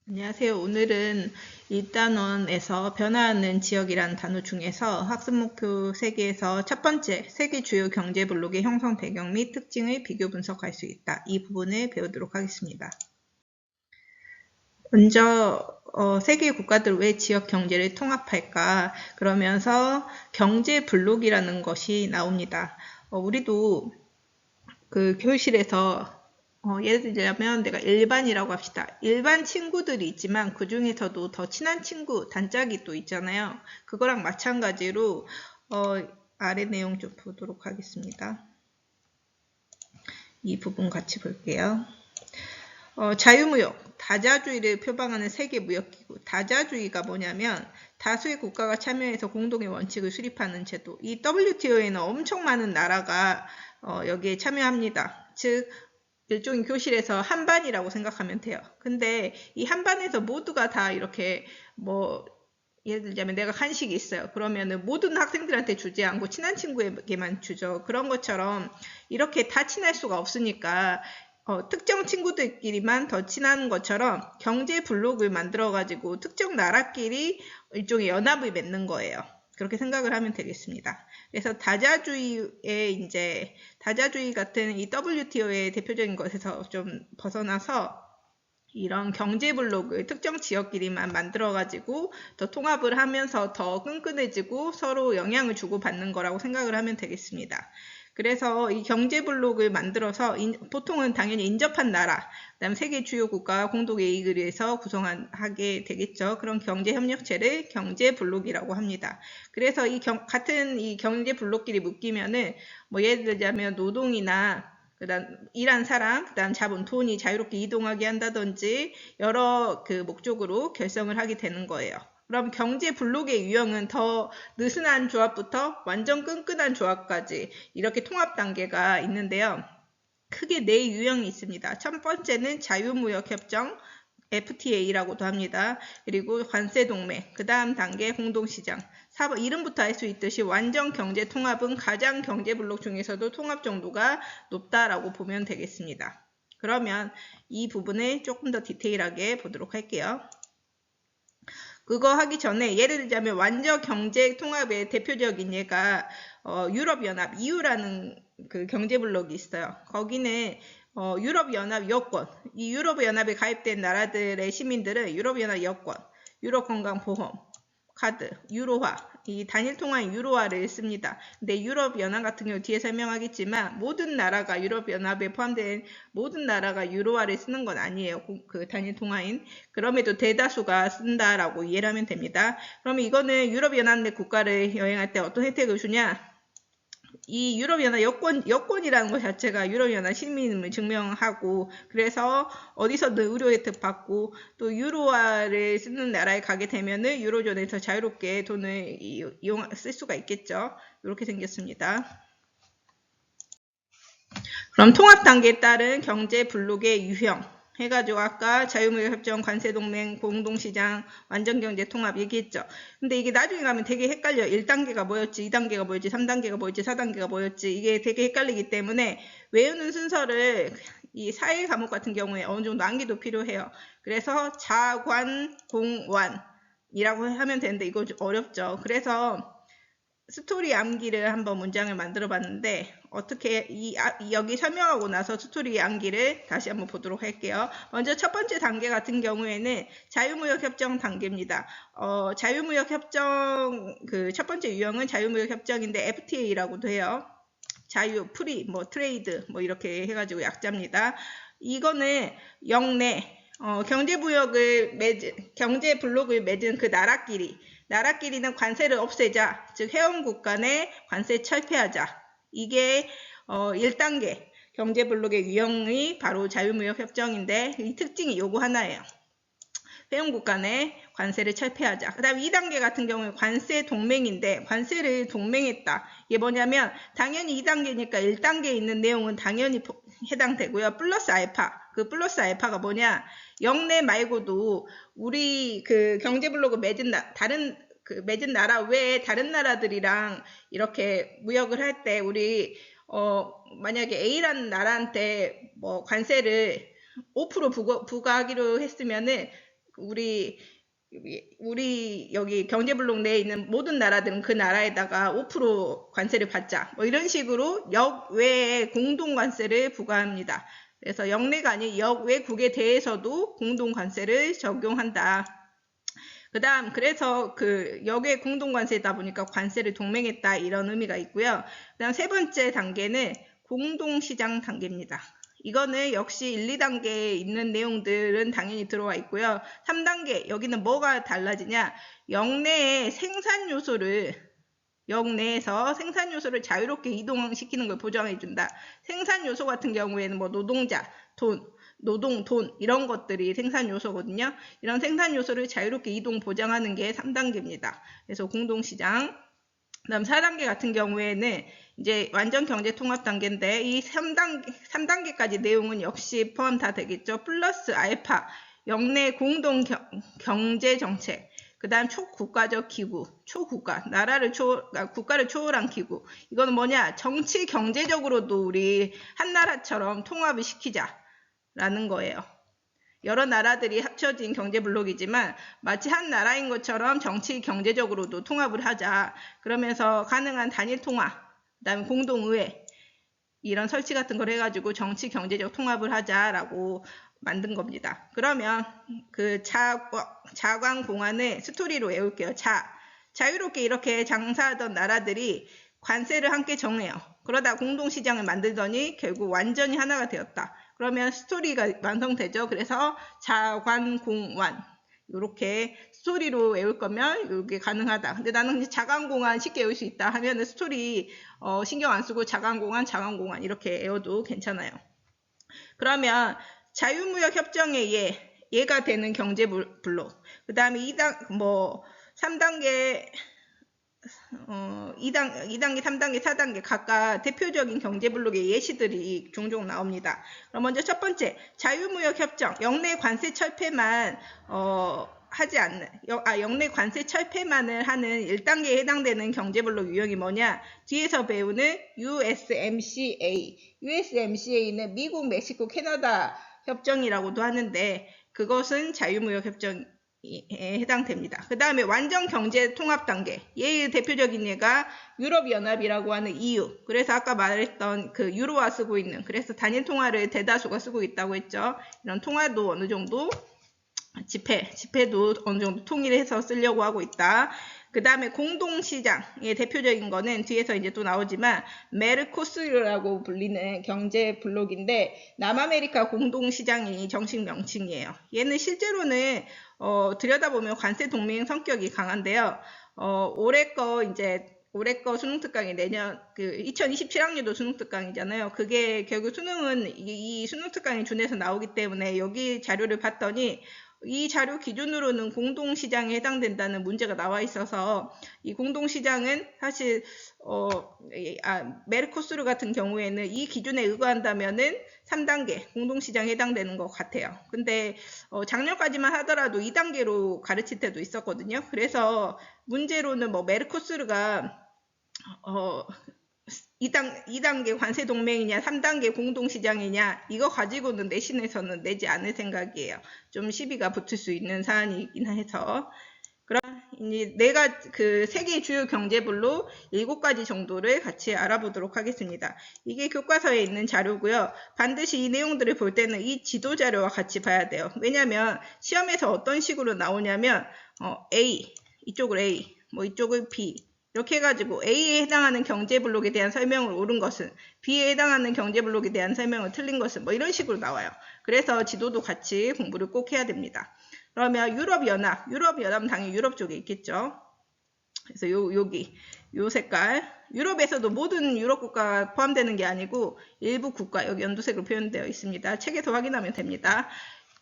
안녕하세요. 오늘은 1단원에서 변화하는 지역이라는 단어 중에서 학습 목표 3개에서 첫 번째, 세계 주요 경제 블록의 형성 배경 및 특징을 비교 분석할 수 있다. 이 부분을 배우도록 하겠습니다. 먼저 세계 국가들 왜 지역 경제를 통합할까? 그러면서 경제 블록이라는 것이 나옵니다. 우리도 그 교실에서 예를 들자면 내가 일반이라고 합시다. 일반 친구들이 있지만 그 중에서도 더 친한 친구, 단짝이 또 있잖아요. 그거랑 마찬가지로 아래 내용 좀 보도록 하겠습니다. 이 부분 같이 볼게요. 자유무역, 다자주의를 표방하는 세계무역기구. 다자주의가 뭐냐면 다수의 국가가 참여해서 공동의 원칙을 수립하는 제도. 이 WTO에는 엄청 많은 나라가 여기에 참여합니다. 즉 일종의 교실에서 한반이라고 생각하면 돼요. 근데 이 한반에서 모두가 다 이렇게 예를 들자면 내가 간식이 있어요. 그러면은 모든 학생들한테 주지 않고 친한 친구에게만 주죠. 그런 것처럼 이렇게 다 친할 수가 없으니까 특정 친구들끼리만 더 친한 것처럼 경제 블록을 만들어 가지고 특정 나라끼리 일종의 연합을 맺는 거예요. 그렇게 생각을 하면 되겠습니다. 그래서 다자주의 같은 이 WTO의 대표적인 것에서 좀 벗어나서 이런 경제 블록을 특정 지역끼리만 만들어가지고 더 통합을 하면서 더 끈끈해지고 서로 영향을 주고받는 거라고 생각을 하면 되겠습니다. 그래서 이 경제 블록을 만들어서 보통은 당연히 인접한 나라, 그다음 세계 주요 국가가 공동의 이익을 위해서 구성하게 되겠죠. 그런 경제 협력체를 경제 블록이라고 합니다. 그래서 같은 이 경제 블록끼리 묶이면은 예를 들자면 노동이나 그다음 일한 사람, 그다음 자본, 돈이 자유롭게 이동하게 한다든지 여러 그 목적으로 결성을 하게 되는 거예요. 그럼 경제 블록의 유형은 더 느슨한 조합부터 완전 끈끈한 조합까지 이렇게 통합 단계가 있는데요. 크게 4유형이 있습니다. 첫 번째는 자유무역협정, FTA라고도 합니다. 그리고 관세동맹, 그 다음 단계 공동시장. 이름부터 알 수 있듯이 완전 경제 통합은 가장 경제 블록 중에서도 통합 정도가 높다라고 보면 되겠습니다. 그러면 이 부분을 조금 더 디테일하게 보도록 할게요. 그거 하기 전에 예를 들자면 완전 경제 통합의 대표적인 예가 유럽연합 EU라는 그 경제 블록이 있어요. 거기는 유럽연합 여권, 이 유럽연합에 가입된 나라들의 시민들은 유럽연합 여권, 유럽건강보험, 카드, 유로화, 이 단일 통화인 유로화를 씁니다. 근데 유럽연합 같은 경우 뒤에 설명하겠지만 모든 나라가 유럽연합에 포함된 모든 나라가 유로화를 쓰는 건 아니에요. 그 단일 통화인. 그럼에도 대다수가 쓴다라고 이해를 하면 됩니다. 그러면 이거는 유럽연합 내 국가를 여행할 때 어떤 혜택을 주냐? 이 유럽연합 여권이라는 것 자체가 유럽연합 시민임을 증명하고 그래서 어디서든 의료 혜택 받고 또 유로화를 쓰는 나라에 가게 되면은 유로존에서 자유롭게 돈을 쓸 수가 있겠죠. 이렇게 생겼습니다. 그럼 통합 단계에 따른 경제 블록의 유형 해가지고 아까 자유무역협정, 관세동맹, 공동시장, 완전경제 통합 얘기했죠. 근데 이게 나중에 가면 되게 헷갈려요. 1단계가 뭐였지, 2단계가 뭐였지, 3단계가 뭐였지, 4단계가 뭐였지 이게 되게 헷갈리기 때문에 외우는 순서를 이 사회 과목 같은 경우에 어느 정도 암기도 필요해요. 그래서 자관공완이라고 하면 되는데 이거 좀 어렵죠. 그래서 스토리 암기를 한번 문장을 만들어 봤는데 어떻게 여기 설명하고 나서 스토리 암기를 다시 한번 보도록 할게요. 먼저 첫 번째 단계 같은 경우에는 자유무역협정 단계입니다. 자유무역협정 그 첫 번째 유형은 자유무역협정인데 FTA라고도 해요. 자유, 프리, 트레이드 이렇게 해가지고 약자입니다. 이거는 영내 경제 블록을 맺은 그 나라끼리는 관세를 없애자, 즉 회원국 간의 관세 철폐하자. 이게 1단계 경제 블록의 유형이 바로 자유무역협정인데 이 특징이 요거 하나예요. 회원국 간의 관세를 철폐하자. 그 다음 2단계 같은 경우에 관세 동맹인데 관세를 동맹했다. 이게 뭐냐면 당연히 2단계니까 1단계에 있는 내용은 당연히 해당되고요. 플러스 알파. 그 플러스 알파가 뭐냐? 영내 말고도 우리 그 경제 블록을 맺은 맺은 나라 외에 다른 나라들이랑 이렇게 무역을 할 때 우리 만약에 A라는 나라한테 관세를 5% 부과하기로 했으면은 우리 여기 경제블록 내에 있는 모든 나라들은 그 나라에다가 5% 관세를 받자. 뭐 이런 식으로 역외에 공동관세를 부과합니다. 그래서 역내가 아닌 역외국에 대해서도 공동관세를 적용한다. 그 다음, 그래서 그 역외 공동관세다 보니까 관세를 동맹했다. 이런 의미가 있고요. 그 다음 세 번째 단계는 공동시장 단계입니다. 이거는 역시 1, 2단계에 있는 내용들은 당연히 들어와 있고요. 3단계, 여기는 뭐가 달라지냐? 역내의 생산 요소를, 역내에서 생산 요소를 자유롭게 이동시키는 걸 보장해준다. 생산 요소 같은 경우에는 뭐 노동자, 돈, 노동, 돈 이런 것들이 생산 요소거든요. 이런 생산 요소를 자유롭게 이동 보장하는 게 3단계입니다. 그래서 공동시장. 그다음 4단계 같은 경우에는 이제 완전 경제 통합 단계인데 이 3단계까지 내용은 역시 포함 다 되겠죠. 플러스 알파, 역내 공동 경제 정책, 그다음 초국가적 기구, 초국가, 국가를 초월한 기구. 이거는 뭐냐? 정치 경제적으로도 우리 한 나라처럼 통합을 시키자라는 거예요. 여러 나라들이 합쳐진 경제블록이지만 마치 한 나라인 것처럼 정치 경제적으로도 통합을 하자. 그러면서 가능한 단일 통합, 그다음에 공동의회 이런 설치 같은 걸 해가지고 정치 경제적 통합을 하자라고 만든 겁니다. 그러면 그 자광공안의 스토리로 외울게요. 자유롭게 이렇게 장사하던 나라들이 관세를 함께 정해요. 그러다 공동시장을 만들더니 결국 완전히 하나가 되었다. 그러면 스토리가 완성되죠. 그래서 자관공완 이렇게 스토리로 외울 거면 이게 가능하다. 근데 나는 자관공완 쉽게 외울 수 있다 하면 스토리 신경 안 쓰고 자관공완 이렇게 외워도 괜찮아요. 그러면 자유무역 협정의 얘가 되는 경제블록. 그 다음에 3단계 2단계, 3단계, 4단계 각각 대표적인 경제블록의 예시들이 종종 나옵니다. 그럼 먼저 첫 번째, 자유무역협정, 역내 관세 철폐만 하지 않는, 역내 관세 철폐만을 하는 1단계에 해당되는 경제블록 유형이 뭐냐? 뒤에서 배우는 USMCA. USMCA는 미국, 멕시코, 캐나다 협정이라고도 하는데 그것은 자유무역협정 에 해당됩니다. 그 다음에 완전 경제 통합 단계. 얘의 대표적인 예가 유럽연합이라고 하는 EU. 그래서 아까 말했던 그 유로화 쓰고 있는, 그래서 단일 통화를 대다수가 쓰고 있다고 했죠. 이런 통화도 어느 정도 지폐도 어느 정도 통일해서 쓰려고 하고 있다. 그 다음에 공동시장의 대표적인 거는 뒤에서 이제 또 나오지만 메르코스르라고 불리는 경제 블록인데 남아메리카 공동시장이 정식 명칭이에요. 얘는 실제로는 들여다보면 관세 동맹 성격이 강한데요. 올해 거 수능 특강이 내년 2027학년도 수능 특강이잖아요. 그게 결국 수능은 이 수능 특강이 준해서 나오기 때문에 여기 자료를 봤더니 이 자료 기준으로는 공동시장에 해당된다는 문제가 나와 있어서 이 공동시장은 사실 메르코스르 같은 경우에는 이 기준에 의거한다면은 3단계 공동시장에 해당되는 것 같아요. 근데 작년까지만 하더라도 2단계로 가르칠 때도 있었거든요. 그래서 문제로는 뭐 메르코스르가 2단계 관세 동맹이냐 3단계 공동시장이냐 이거 가지고는 내신에서는 내지 않을 생각이에요. 좀 시비가 붙을 수 있는 사안이긴 해서. 그럼 이제 내가 그 세계 주요 경제블록 7가지 정도를 같이 알아보도록 하겠습니다. 이게 교과서에 있는 자료고요. 반드시 이 내용들을 볼 때는 이 지도 자료와 같이 봐야 돼요. 왜냐하면 시험에서 어떤 식으로 나오냐면 A, 이쪽을 A, 뭐 이쪽을 B 이렇게 해가지고 A에 해당하는 경제블록에 대한 설명을 옳은 것은 B에 해당하는 경제블록에 대한 설명을 틀린 것은 뭐 이런 식으로 나와요. 그래서 지도도 같이 공부를 꼭 해야 됩니다. 그러면 유럽연합은 당연히 유럽 쪽에 있겠죠. 그래서 여기 요 색깔 유럽에서도 모든 유럽 국가가 포함되는 게 아니고 일부 국가 여기 연두색으로 표현되어 있습니다. 책에서 확인하면 됩니다.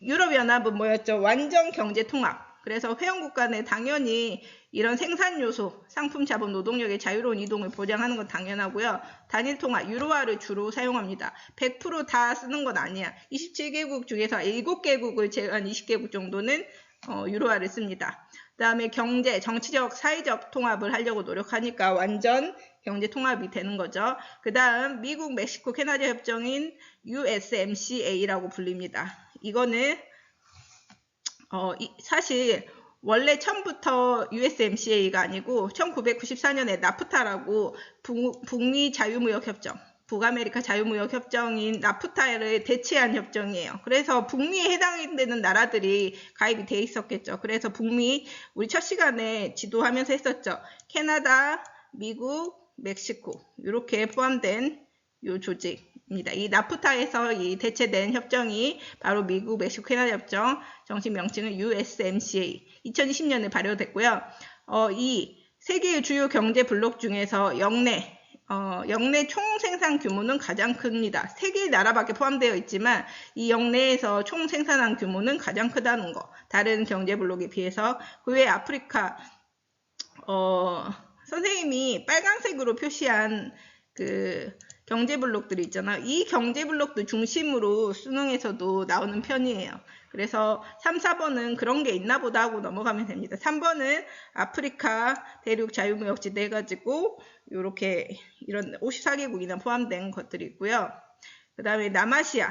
유럽연합은 뭐였죠? 완전 경제 통합. 그래서 회원국가 내 당연히 이런 생산 요소, 상품, 자본, 노동력의 자유로운 이동을 보장하는 건 당연하고요. 단일 통화, 유로화를 주로 사용합니다. 100% 다 쓰는 건 아니야. 27개국 중에서 7개국을 제외한 20개국 정도는 유로화를 씁니다. 그 다음에 경제, 정치적, 사회적 통합을 하려고 노력하니까 완전 경제 통합이 되는 거죠. 그 다음 미국, 멕시코, 캐나다 협정인 USMCA라고 불립니다. 이거는 사실 원래 처음부터 USMCA가 아니고 1994년에 나프타라고 북미 자유무역협정, 북아메리카 자유무역협정인 나프타를 대체한 협정이에요. 그래서 북미에 해당되는 나라들이 가입이 돼 있었겠죠. 그래서 북미 우리 첫 시간에 지도하면서 했었죠. 캐나다, 미국, 멕시코 이렇게 포함된 요 조직입니다. 이 나프타에서 이 대체된 협정이 바로 미국, 멕시코, 캐나다 협정, 정식 명칭은 USMCA 2020년에 발효됐고요. 이 세계의 주요 경제 블록 중에서 영내 총 생산 규모는 가장 큽니다. 3개의 나라밖에 포함되어 있지만 이 영내에서 총 생산한 규모는 가장 크다는 거. 다른 경제 블록에 비해서. 그 외에 아프리카 선생님이 빨간색으로 표시한 그 경제 블록들이 있잖아요. 이 경제 블록도 중심으로 수능에서도 나오는 편이에요. 그래서 3, 4번은 그런 게 있나 보다 하고 넘어가면 됩니다. 3번은 아프리카 대륙 자유무역지대 해가지고 요렇게 이런 54개국이나 포함된 것들이 있고요. 그 다음에 남아시아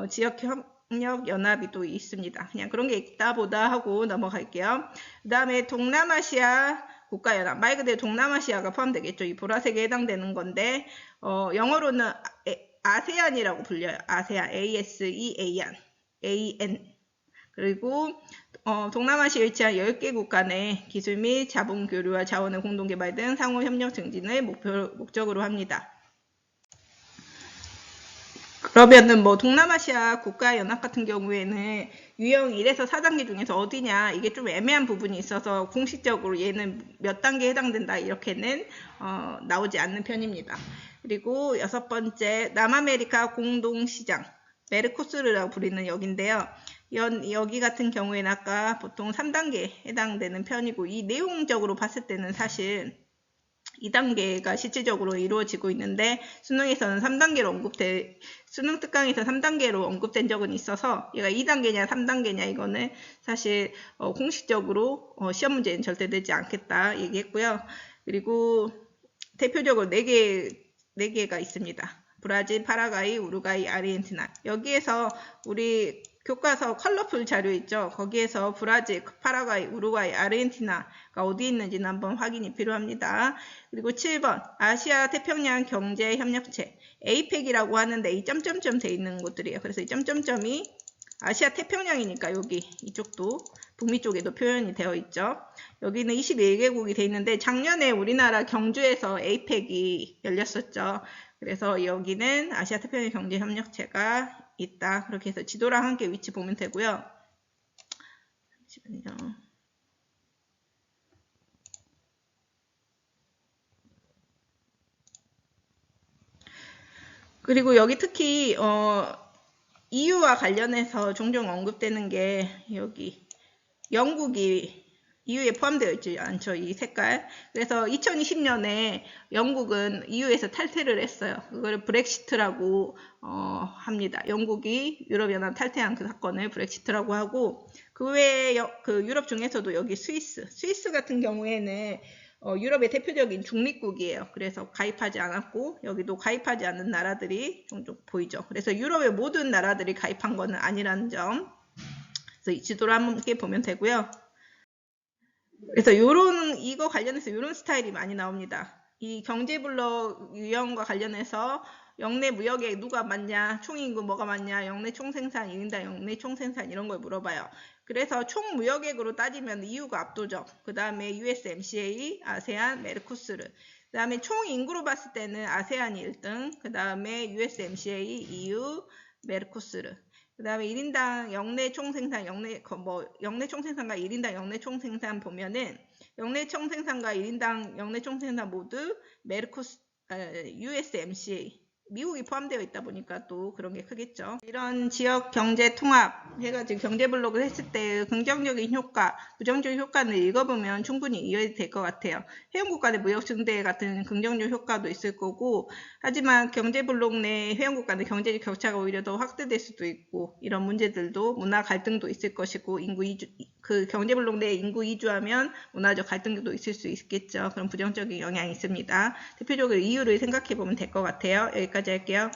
지역협력연합이 또 있습니다. 그냥 그런 게 있다 보다 하고 넘어갈게요. 그 다음에 동남아시아 국가연합, 말 그대로 동남아시아가 포함되겠죠. 이 보라색에 해당되는 건데 영어로는 아세안이라고 불려요. 아세안, ASEAN, AN. 그리고 동남아시아에 위치한 10개국 간의 기술 및 자본 교류와 자원의 공동개발 등 상호 협력 증진을 목적으로 합니다. 그러면은 뭐 동남아시아 국가연합 같은 경우에는 유형 1에서 4단계 중에서 어디냐 이게 좀 애매한 부분이 있어서 공식적으로 얘는 몇 단계에 해당된다 이렇게는 나오지 않는 편입니다. 그리고 6번째 남아메리카 공동시장 메르코스르라고 부르는 여기인데요. 여기 같은 경우에는 아까 보통 3단계에 해당되는 편이고 이 내용적으로 봤을 때는 사실 2단계가 실질적으로 이루어지고 있는데 수능에서는 3단계로 수능 특강에서 3단계로 언급된 적은 있어서 얘가 2단계냐 3단계냐 이거는 사실 공식적으로 시험 문제는 절대 되지 않겠다 얘기했고요. 그리고 대표적으로 4개가 있습니다. 브라질, 파라과이, 우루과이, 아르헨티나. 여기에서 우리 교과서 컬러풀 자료 있죠. 거기에서 브라질, 파라과이, 우루과이, 아르헨티나가 어디 있는지는 한번 확인이 필요합니다. 그리고 7번 아시아 태평양 경제 협력체 APEC이라고 하는데 이 점점점 돼 있는 곳들이에요. 그래서 이 점점점이 아시아 태평양이니까 여기 이쪽도 북미 쪽에도 표현이 되어 있죠. 여기는 21개국이 돼 있는데 작년에 우리나라 경주에서 APEC이 열렸었죠. 그래서 여기는 아시아 태평양 경제 협력체가 있다. 그렇게 해서 지도랑 함께 위치 보면 되고요. 잠시만요. 그리고 여기 특히 EU와 관련해서 종종 언급되는 게 여기 영국이 EU에 포함되어 있지 않죠. 이 색깔. 그래서 2020년에 영국은 EU에서 탈퇴를 했어요. 그걸 브렉시트라고 합니다. 영국이 유럽연합 탈퇴한 그 사건을 브렉시트라고 하고 그 외에 그 유럽 중에서도 여기 스위스 같은 경우에는 유럽의 대표적인 중립국이에요. 그래서 가입하지 않았고 여기도 가입하지 않는 나라들이 종종 보이죠. 그래서 유럽의 모든 나라들이 가입한 것은 아니라는 점. 그래서 이 지도를 함께 보면 되고요. 그래서 이거 관련해서 이런 스타일이 많이 나옵니다. 이 경제블록 유형과 관련해서 영내 무역에 누가 맞냐, 총인구 뭐가 맞냐, 영내 총생산, 1인당 영내 총생산 이런 걸 물어봐요. 그래서 총 무역액으로 따지면 EU가 압도적. 그 다음에 USMCA, 아세안, 메르코스르. 그 다음에 총 인구로 봤을 때는 아세안이 1등. 그 다음에 USMCA, EU, 메르코스르. 그 다음에 1인당 영내 총생산, 영내 총생산과 1인당 영내 총생산 보면은 영내 총생산과 1인당 영내 총생산 모두 USMCA, 미국이 포함되어 있다 보니까 또 그런 게 크겠죠. 이런 지역 경제 통합 해가지고 경제 블록을 했을 때 긍정적인 효과, 부정적인 효과를 읽어보면 충분히 이해될 것 같아요. 회원국 간의 무역 증대 같은 긍정적 효과도 있을 거고, 하지만 경제 블록 내 회원국 간의 경제적 격차가 오히려 더 확대될 수도 있고, 이런 문제들도 문화 갈등도 있을 것이고, 그 경제 블록 내 인구 이주하면 문화적 갈등도 있을 수 있겠죠. 그런 부정적인 영향이 있습니다. 대표적으로 이유를 생각해 보면 될 것 같아요. 여기까지 할게요.